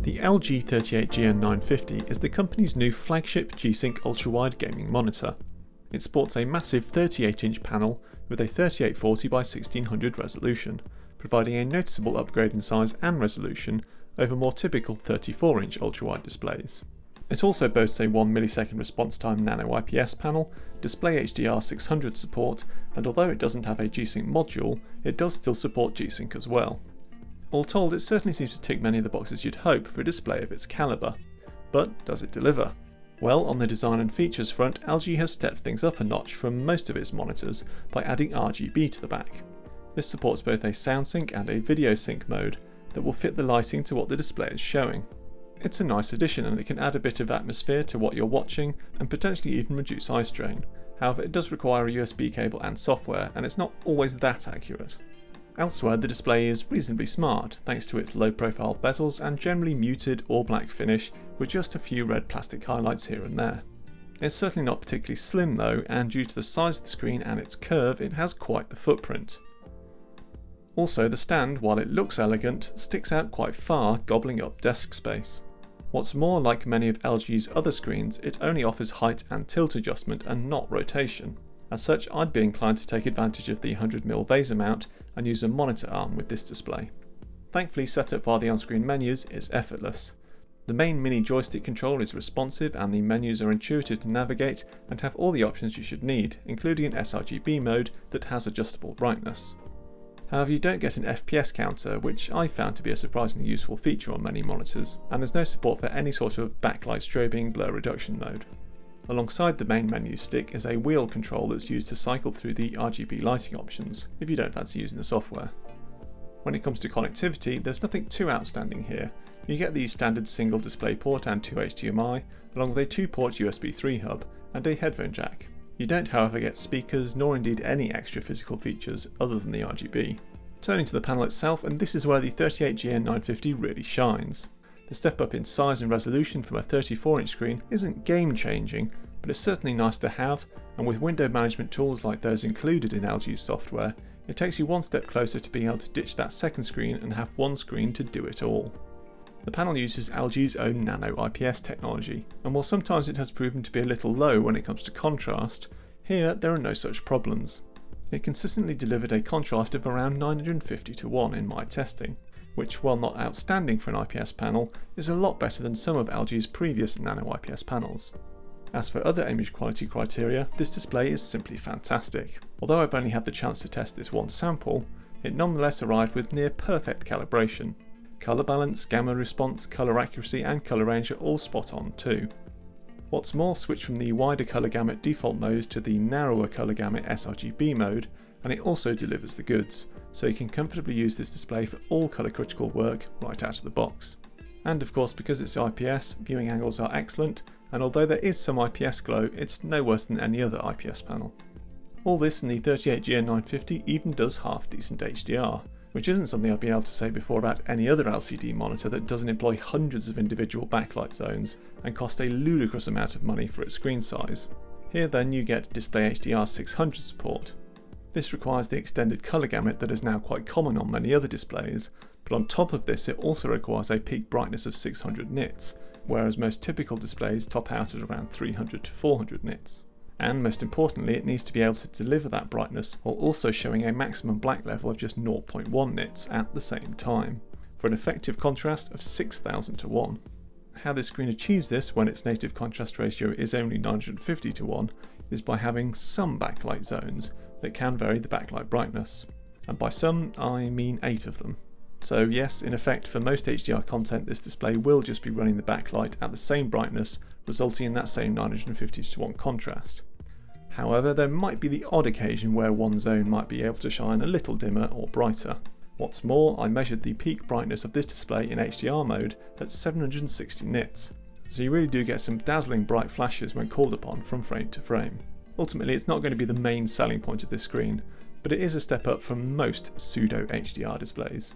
The LG 38GN950 is the company's new flagship G-Sync ultra-wide gaming monitor. It sports a massive 38-inch panel with a 3840 by 1600 resolution, providing a noticeable upgrade in size and resolution over more typical 34-inch ultra-wide displays. It also boasts a 1 millisecond response time nano IPS panel, display HDR 600 support, and although it doesn't have a G-Sync module, it does still support G-Sync as well. All told, it certainly seems to tick many of the boxes you'd hope for a display of its calibre. But does it deliver? Well, on the design and features front, LG has stepped things up a notch from most of its monitors by adding RGB to the back. This supports both a sound sync and a video sync mode that will fit the lighting to what the display is showing. It's a nice addition and it can add a bit of atmosphere to what you're watching and potentially even reduce eye strain. However, it does require a USB cable and software, and it's not always that accurate. Elsewhere, the display is reasonably smart thanks to its low profile bezels and generally muted or black finish with just a few red plastic highlights here and there. It's certainly not particularly slim though, and due to the size of the screen and its curve, it has quite the footprint. Also, the stand, while it looks elegant, sticks out quite far, gobbling up desk space. What's more, like many of LG's other screens, it only offers height and tilt adjustment and not rotation. As such, I'd be inclined to take advantage of the 100mm VESA mount and use a monitor arm with this display. Thankfully, setup via the on-screen menus is effortless. The main mini joystick control is responsive and the menus are intuitive to navigate and have all the options you should need, including an sRGB mode that has adjustable brightness. However, you don't get an FPS counter, which I found to be a surprisingly useful feature on many monitors, and there's no support for any sort of backlight strobing blur reduction mode. Alongside the main menu stick is a wheel control that's used to cycle through the RGB lighting options, if you don't fancy using the software. When it comes to connectivity, there's nothing too outstanding here. You get the standard single DisplayPort and 2 HDMI, along with a 2-port USB 3 hub and a headphone jack. You don't, however, get speakers nor indeed any extra physical features other than the RGB. Turning to the panel itself, and this is where the 38GN950 really shines. The step up in size and resolution from a 34-inch screen isn't game changing, but it's certainly nice to have, and with window management tools like those included in LG's software, it takes you one step closer to being able to ditch that second screen and have one screen to do it all. The panel uses LG's own nano IPS technology, and while sometimes it has proven to be a little low when it comes to contrast, here there are no such problems. It consistently delivered a contrast of around 950:1 in my testing, which, while not outstanding for an IPS panel, is a lot better than some of LG's previous nano IPS panels. As for other image quality criteria, this display is simply fantastic. Although I've only had the chance to test this one sample, it nonetheless arrived with near perfect calibration. Colour balance, gamma response, colour accuracy and colour range are all spot on too. What's more, switch from the wider colour gamut default modes to the narrower colour gamut sRGB mode, and it also delivers the goods, so you can comfortably use this display for all colour critical work right out of the box. And of course, because it's IPS, viewing angles are excellent, and although there is some IPS glow, it's no worse than any other IPS panel. All this, and the 38GN950 even does half decent HDR, which isn't something I've been able to say before about any other LCD monitor that doesn't employ hundreds of individual backlight zones and cost a ludicrous amount of money for its screen size. Here then you get display HDR 600 support. This requires the extended colour gamut that is now quite common on many other displays, but on top of this it also requires a peak brightness of 600 nits, whereas most typical displays top out at around 300 to 400 nits. And most importantly, it needs to be able to deliver that brightness while also showing a maximum black level of just 0.1 nits at the same time, for an effective contrast of 6000:1. How this screen achieves this when its native contrast ratio is only 950:1 is by having some backlight zones that can vary the backlight brightness. And by some, I mean 8 of them. So yes, in effect, for most HDR content this display will just be running the backlight at the same brightness, resulting in that same 950:1 contrast. However, there might be the odd occasion where one zone might be able to shine a little dimmer or brighter. What's more, I measured the peak brightness of this display in HDR mode at 760 nits, so you really do get some dazzling bright flashes when called upon from frame to frame. Ultimately, it's not going to be the main selling point of this screen, but it is a step up from most pseudo HDR displays.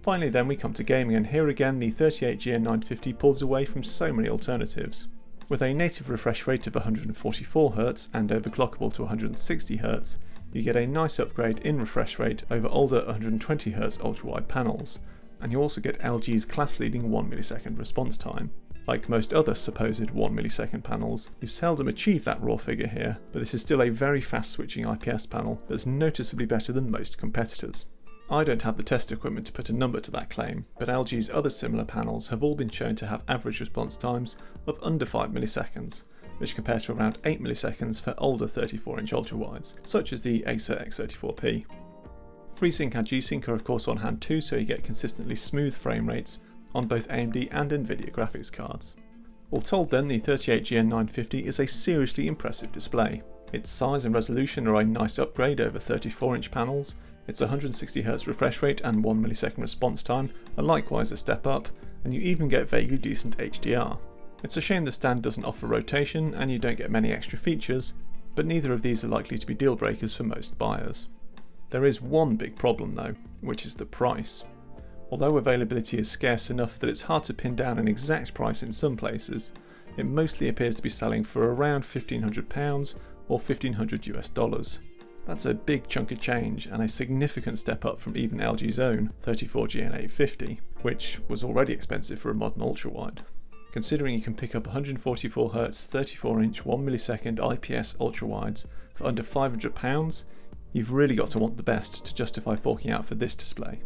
Finally then we come to gaming, and here again the 38GN950 pulls away from so many alternatives. With a native refresh rate of 144Hz and overclockable to 160Hz, you get a nice upgrade in refresh rate over older 120Hz ultra-wide panels, and you also get LG's class-leading 1 millisecond response time. Like most other supposed 1 millisecond panels, you seldom achieve that raw figure here, but this is still a very fast switching IPS panel that's noticeably better than most competitors. I don't have the test equipment to put a number to that claim, but LG's other similar panels have all been shown to have average response times of under 5 milliseconds, which compares to around 8 milliseconds for older 34-inch ultrawides, such as the Acer X34P. FreeSync and G-Sync are of course on hand too, so you get consistently smooth frame rates on both AMD and Nvidia graphics cards. All told then, the 38GN950 is a seriously impressive display. Its size and resolution are a nice upgrade over 34-inch panels, its 160Hz refresh rate and 1 millisecond response time are likewise a step up, and you even get vaguely decent HDR. It's a shame the stand doesn't offer rotation and you don't get many extra features, but neither of these are likely to be deal breakers for most buyers. There is one big problem though, which is the price. Although availability is scarce enough that it's hard to pin down an exact price in some places, it mostly appears to be selling for around £1,500 or $1,500 US. That's a big chunk of change and a significant step up from even LG's own 38GN950, which was already expensive for a modern ultrawide. Considering you can pick up 144Hz 34-inch 1 millisecond IPS ultrawides for under £500, you've really got to want the best to justify forking out for this display.